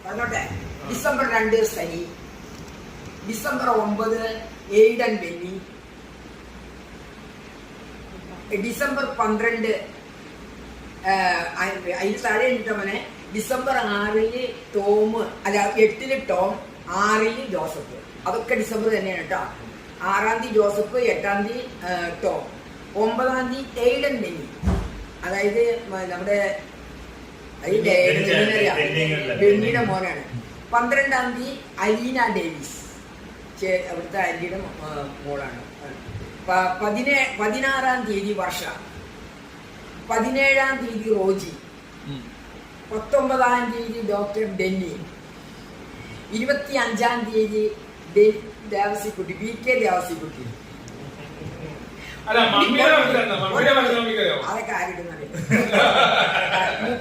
പറഞ്ഞോട്ടെ. ഡിസംബർ 2 സനി, December 9 Aiden Benny, December 12 അതിന് താഴെ ഇട്ടവനെ ഡിസംബർ 6 ടോം, അല്ല 8 ടോം, 6 ജോസഫ്. അതൊക്കെ ഡിസംബർ തന്നെയാണ് കേട്ടോ. 6 ജോസഫ്, 8 ടോം, 9 എയ്ഡൻ ബെന്നി, അതായത് നമ്മുടെ ബെന്നിയുടെ മോനാണ്. 12 അലീന ഡേവിസ്, അവിടുത്തെ ആന്റിയുടെ മോളാണ്. 16 Varsha, 17 Roji, 19 doctor Denny, 25 Devasikutty, V K Devasikutty. അതൊക്കെ ആരിടുന്നത്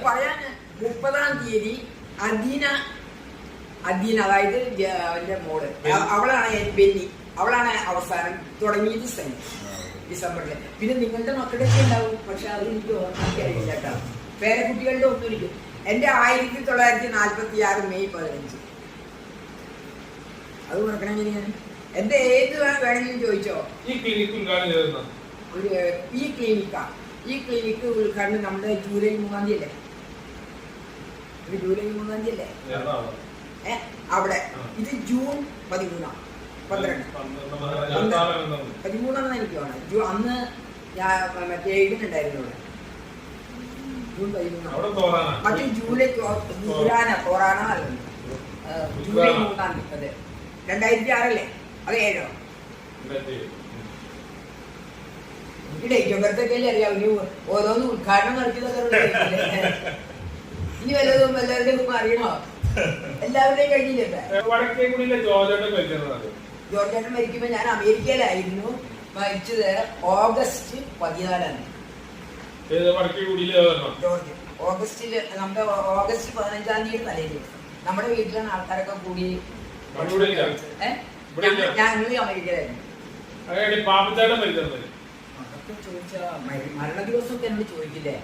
പറയാന്. 30 അദീന, അതായത് അവന്റെ മോള്, അവളാണ് ബെന്നി, അവളാണ് അവസാനം. തുടങ്ങിയത് സനി ഡിസംബറില്. പിന്നെ നിങ്ങളുടെ മക്കളുടെ ഉണ്ടാവും, പക്ഷെ അത് എനിക്ക് ഓർമ്മിക്കാറില്ല കേട്ടോ. പേരക്കുട്ടികളുടെ ഒന്നും ഇരിക്കും. എന്റെ 1946 മെയ് 15. അത് മറക്കണമെങ്കിൽ ഞാൻ എന്റെ ഏത് വേണമെങ്കിലും ചോദിച്ചോ. ഈ ക്ലിനിക്ക് ഉദ്ഘാടനം നമ്മുടെ ജൂലൈ 3 അല്ലേ? ജൂലൈ 3 അല്ലേ അവിടെ? ഇത് ജൂൺ 13, 13 എനിക്ക് വേണം. അന്ന് ഞാൻ മറ്റേ എഴുതുന്നുണ്ടായിരുന്നു ഇവിടെ. ജൂൺ 13. മറ്റേ ജൂലൈ കൊറാന അല്ലെന്ന്. ജൂലൈ 3 അതെ. 2006 അത് 7. എനിക്ക് ഡേറ്റ് ഓഫ് ബർത്ത് ഒക്കെ അറിയാം. ഇനി ഓരോന്ന് ഉദ്ഘാടനം നടത്തിയതൊക്കെ ഇനി വല്ലതും എല്ലാവരുടെയും അറിയണോ? എല്ലാവരുടെയും കഴിഞ്ഞില്ലേ? ജോർജേട്ടൻ മരിക്കുമ്പോ ഞാൻ അമേരിക്കയിലായിരുന്നു. മരിച്ചത് ഓഗസ്റ്റ് 14. ജോർജ് ഓഗസ്റ്റില്, നമ്മുടെ ഓഗസ്റ്റ് 15 തലേന്ന് നമ്മുടെ വീട്ടിലാണ് ആൾക്കാരൊക്കെ കൂടി. ഞങ്ങൾ അമേരിക്കയിലായിരുന്നു. അതൊക്കെ ചോദിച്ചാ മരണ ദിവസമൊക്കെ എന്നോട് ചോദിക്കില്ലേ?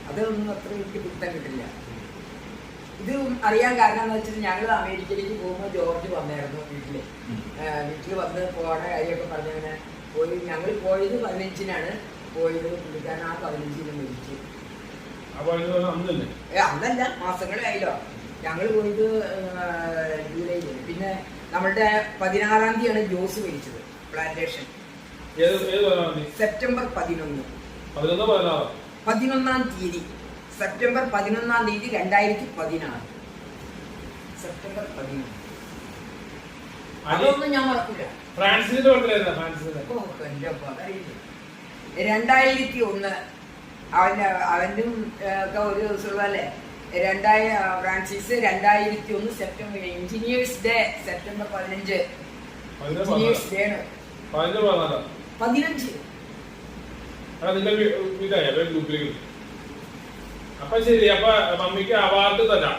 അതൊന്നും അത്ര എനിക്ക് പിടുത്തം കിട്ടില്ല. ഇത് അറിയാൻ കാരണം എന്ന് വെച്ചാൽ ഞങ്ങൾ അമേരിക്കയിലേക്ക് പോകുമ്പോൾ ജോർജ് വന്നായിരുന്നു വീട്ടില് വന്ന് പോണ കാര്യമൊക്കെ പറഞ്ഞങ്ങനെ പോയി. ഞങ്ങൾ പോയത് 15 പോയത്. പുള്ളിക്കാരൻ ആ 15 മരിച്ചു. അന്നല്ല, മാസങ്ങളായല്ലോ. ഞങ്ങൾ പോയത് ജൂലൈയിൽ. പിന്നെ നമ്മളുടെ 16 ജോസ് മരിച്ചത്, പ്ലാന്റേഷൻ. സെപ്റ്റംബർ 11. 11 തീയതി, സെപ്റ്റംബർ 11 തീയതി 2016. സെപ്റ്റംബർ 11. അതൊന്നും ഞാൻ മറക്കില്ല. 2001 അവന്റെ ഒക്കെ ഒരു ദിവസമുള്ളല്ലേ. Francis 2001 September, engineers day September 15. Engineers day ആണ് 15. അപ്പൊ ശരി. അപ്പൊ മമ്മിക്ക് അവാർഡ് തരാം.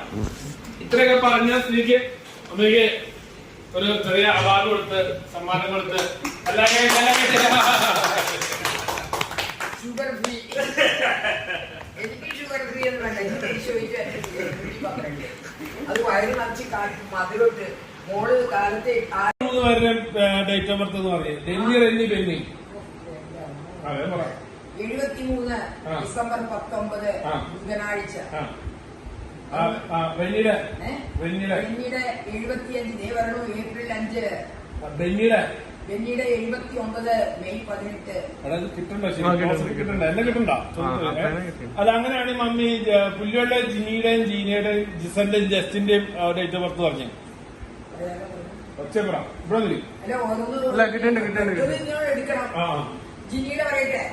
ഇത്രയൊക്കെ പറഞ്ഞ സ്ഥിതിക്ക് മമ്മിക്ക് ഒരു ചെറിയ അവാർഡ് കൊടുത്ത്, സമ്മാനം കൊടുത്ത്. Sugar free. എനിക്ക് ഷുഗർ ഫ്രീ എന്ന് വേണ്ട. അത് വയറ് നിറച്ച് മതിലോട്ട് മോള് കാലത്തെ 3 ഡേറ്റ് ഓഫ് ബർത്ത് എന്ന് പറയും. ഡെന്നി, റെന്നി, ബെന്നി. 73 ഡിസംബർ 19 ബുധനാഴ്ച. ബെന്നിയുടെ 75 ഏപ്രിൽ 5. ബെന്നിയുടെ 79 മെയ് 18. എന്നെ കിട്ടണ്ട. അത് അങ്ങനെയാണ് മമ്മി പുല്ലുകളുടെ ജിനിയുടെയും ജീനയുടെയും ജിസന്റെയും ജസ്റ്റിന്റെയും ഡേറ്റ് ഓഫ് ബർത്ത് പറഞ്ഞു. ജിനിയുടെ പറയട്ടെ.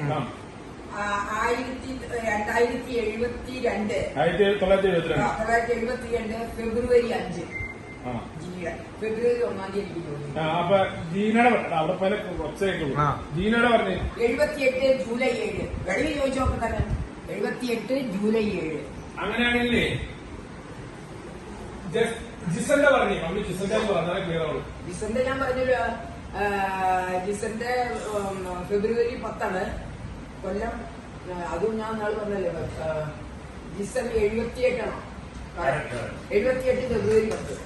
1972 ഫെബ്രുവരി 5. ഫെബ്രുവരി 1 തീയതി. അപ്പൊ ജീനയുടെ അവിടെ പോലെ ജീനയുടെ പറഞ്ഞു 78 ജൂലൈ 7. വെളിയിൽ ചോദിച്ചു നോക്കി തന്നെ. 78 ജൂലൈ 7. അങ്ങനെയാണെങ്കിലേ ജിസന്റെ പറഞ്ഞു. മമ്മി ജിസന്റെ പറഞ്ഞാൽ ക്ലിയർ ആവുള്ളൂ. ജിസന്റെ ഞാൻ പറഞ്ഞല്ലോ. ജിസന്റെ ഫെബ്രുവരി 10 കൊല്ലം. അതും ഞാൻ നാളെ പറഞ്ഞല്ലേ. ജിസൺ 78 78 ഫെബ്രുവരി 10.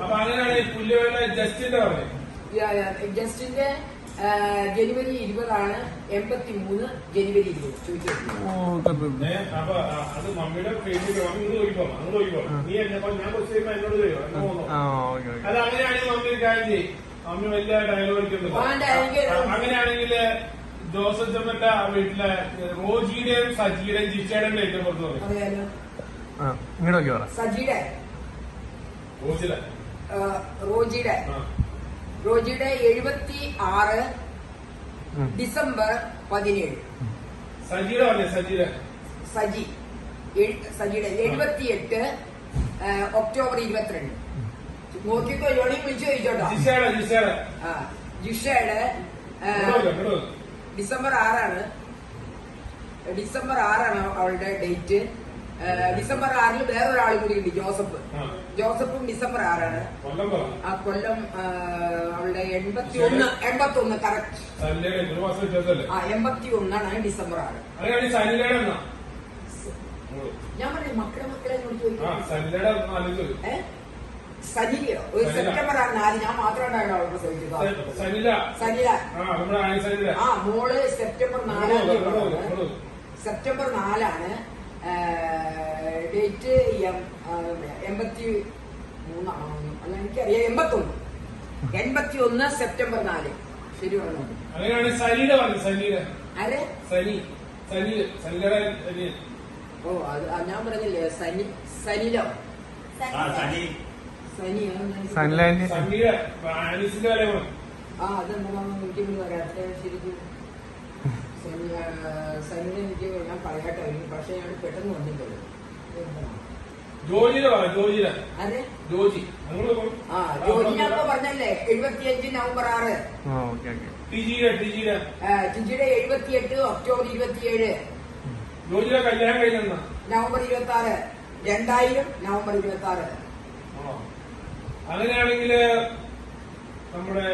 അപ്പൊ അങ്ങനെയാണ് പുല്ലുകളുടെ ജസ്റ്റിന്റെ പറഞ്ഞത്. ജസ്റ്റിന്റെ ജനുവരി 20 83 ജനുവരി 20 ചോദിച്ചു. അപ്പൊ അത് മമ്മിയുടെ പേജിൽ അങ്ങോട്ട് ചോദിക്കോ നീ എന്നപ്പോ ഞാൻ കുറച്ച് എന്നോട് ചോദിക്കോ എന്ന് തോന്നുന്നു. അത് അങ്ങനെയാണെങ്കിൽ മമ്മി ഒരു കാര്യം ചെയ്യും. മമ്മി വലിയ ഡയലോഗ് അടിക്കുന്നുണ്ട്. അങ്ങനെയാണെങ്കിൽ ജോസഫ് ചെമ്മറ്റ വീട്ടിലെ റോജിയുടെയും സജിയുടെയും ജിച്ചയുടെയും ഡേറ്റ് പുറത്ത് പറയും. സജിയുടെ റോജിയുടെ 76 ഡിസംബർ 17. സജിയുടെ പറഞ്ഞേ സജിയുടെ സജിയുടെ 78 ഒക്ടോബർ 22. നോക്കിക്കോ ജോണി വിളിച്ചു ചോദിച്ചോട്ടോ. ജിഷയുടെ ഡിസംബർ 6 ഡിസംബർ 6 അവളുടെ ഡേറ്റ്. ഡിസംബർ 6 വേറൊരാൾ കൂടി ഉണ്ട്, ജോസഫും ഡിസംബർ 6. ആ കൊല്ലം അവളുടെ 81 കറക്റ്റ്. 81 ഡിസംബർ 6. ഞാൻ പറഞ്ഞു മക്കളെ ചോദിക്കും. സനിലയോ ഒരു സെപ്റ്റംബർ 4 ഞാൻ മാത്രമായിട്ടാണ് അവൾ പ്രസവിച്ചത്. സനില മോള് സെപ്റ്റംബർ 4. സെപ്റ്റംബർ 4 ഡേറ്റ് 83 അല്ല എനിക്കറിയാം 81 സെപ്റ്റംബർ 4. ശരി പറഞ്ഞു. ഓ അത് ഞാൻ പറഞ്ഞില്ലേ സനിലോ അതെന്താണെന്ന് എനിക്ക് പറയാത്ത ശരിക്കും. സനിനെ എനിക്ക് ഞാൻ പറയാട്ടോ, പക്ഷെ ഞാൻ പെട്ടെന്ന് വന്നിട്ടുള്ളൂ. ജോജി ഞാനിപ്പോ പറഞ്ഞല്ലേ 75 നവംബർ 6. ടിജിയുടെ 78 ഒക്ടോബർ 27. നവംബർ 26. 2000 നവംബർ 26. അങ്ങനെയാണെങ്കിൽ നമ്മുടെ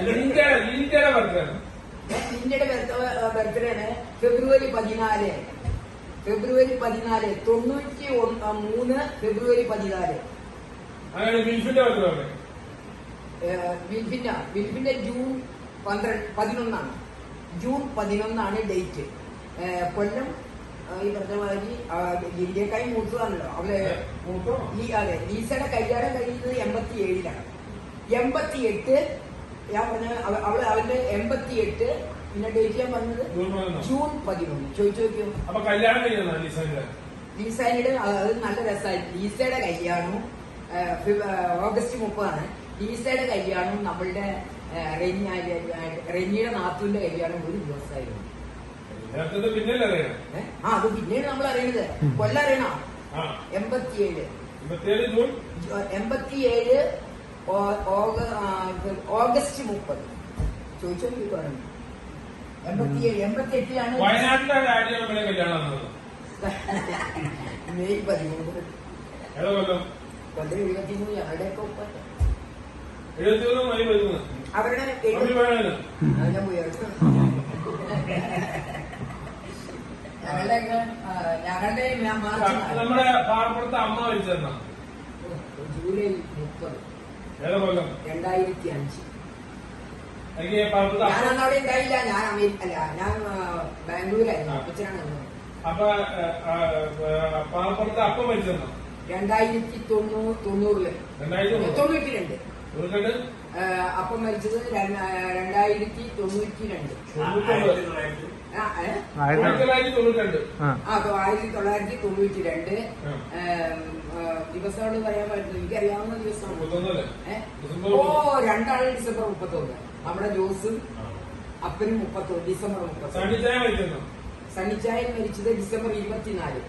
ലിൻഡയുടെ ബർത്ത്ഡേ ആണ് ഫെബ്രുവരി 14. 93 ഫെബ്രുവരി 14. വിൽഫിന്റെ ജൂൺ 11. June 11 date. കൊല്ലം ഈ പറഞ്ഞ മാതിരി ലിൻഡേക്കായി മൂത്തതാണല്ലോ അവള്. അതെ, ലീസയുടെ കല്യാണം കഴിയുന്നത് 87. 88 ഞാൻ പറഞ്ഞ അവന്റെ 88. പിന്നെ ഡേറ്റ് ഞാൻ പറഞ്ഞത് ജൂൺ 11. ചോദിച്ചു നോക്കിയോ. അപ്പൊ കല്യാണം ലീസയുടെ അത് നല്ല രസമായിരുന്നു. ലീസയുടെ കല്യാണവും ഓഗസ്റ്റ് 30. ലീസയുടെ കല്യാണവും നമ്മളുടെ റെനിയുടെ നാത്തൂന്റെ കല്യാണം ഒരു ദിവസമായിരുന്നു. അത് പിന്നീട് നമ്മൾ അറിയണത്. കൊല്ലം അറിയണോ? 87 ഓഗസ്റ്റ് 30. ചോദിച്ചോ പറഞ്ഞു. 88 വയനാട്ടിലെ മെയ് 13. കൊല്ലം 73 ഞങ്ങളുടെയൊക്കെ ഒപ്പം അവരുടെ ഞാൻ പോയി ഞങ്ങളുടെ നമ്മുടെ പാറപ്പുറത്തെ അമ്മ മരിച്ചെന്ന ജൂലൈ 30. 2005. ഞാനന്നവിടെ ഉണ്ടായില്ല. ഞാൻ ഞാൻ ബാംഗ്ലൂരായിരുന്നു. അപ്പച്ചനാണ്. അപ്പൊ പാറപ്പുറത്തെ അപ്പം മരിച്ചെന്ന 2090. 92. അപ്പം മരിച്ചത് 2092. 1992. ദിവസമാണ് പറയാൻ പറ്റുന്നത്. എനിക്കറിയാവുന്ന ദിവസമാണ്. രണ്ടാള് ഡിസംബർ 31. നമ്മുടെ ജോസും അപ്പനും 31 ഡിസംബർ 30. സണ്ണിച്ചായൻ മരിച്ചത് ഡിസംബർ 24.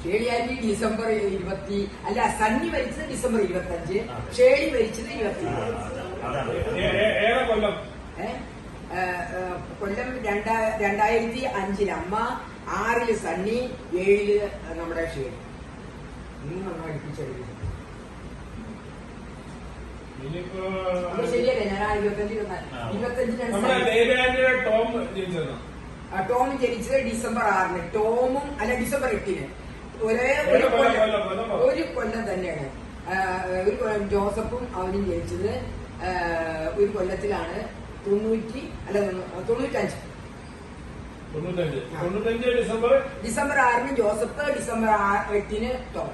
ഷേളിയാൻറ്റി ഡിസംബർ 20. അല്ല, സണ്ണി മരിച്ചത് ഡിസംബർ 25. ഷേളി മരിച്ചത് 24. കൊല്ലം 2005 അമ്മ, 6 സണ്ണി, 7 നമ്മുടെ ഷേളി. ഇന്ന് നമ്മൾ അടുപ്പിച്ചെടുക്കും. ശരിയല്ലേ? ഞാൻ 25 ടോം ടോം ജനിച്ചത് ഡിസംബർ 6-ന്. ടോമും അല്ല ഡിസംബർ 8-ന്. ഒരു കൊല്ലം തന്നെയാണ്. ജോസഫും അവനും ജനിച്ചത് ഒരു കൊല്ലത്തിലാണ്. 95 ഡിസംബർ 6-ന് ജോസഫ്, ഡിസംബർ 8-ന് ടോം.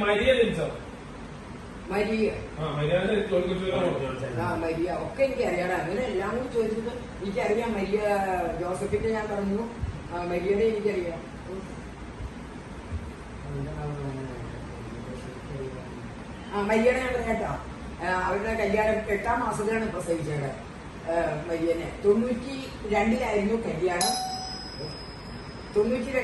മരിയ ജനിച്ചോ? മരിയ മരിയ ഒക്കെ എനിക്കറിയാം. അങ്ങനെ എല്ലാം കൂടി ചോദിച്ചത് എനിക്കറിയാം. മരിയ ജോസഫിന്റെ ഞാൻ പറഞ്ഞു, മരിയയുടെ എനിക്കറിയാം. മരിയയുടെ ഞാൻ പറയാട്ടോ. അവരുടെ കല്യാണം 8-ാം മാസത്തിലാണ് പ്രസവിച്ചത് മരിയനെ. 92-ലായിരുന്നു കല്യാണം. 92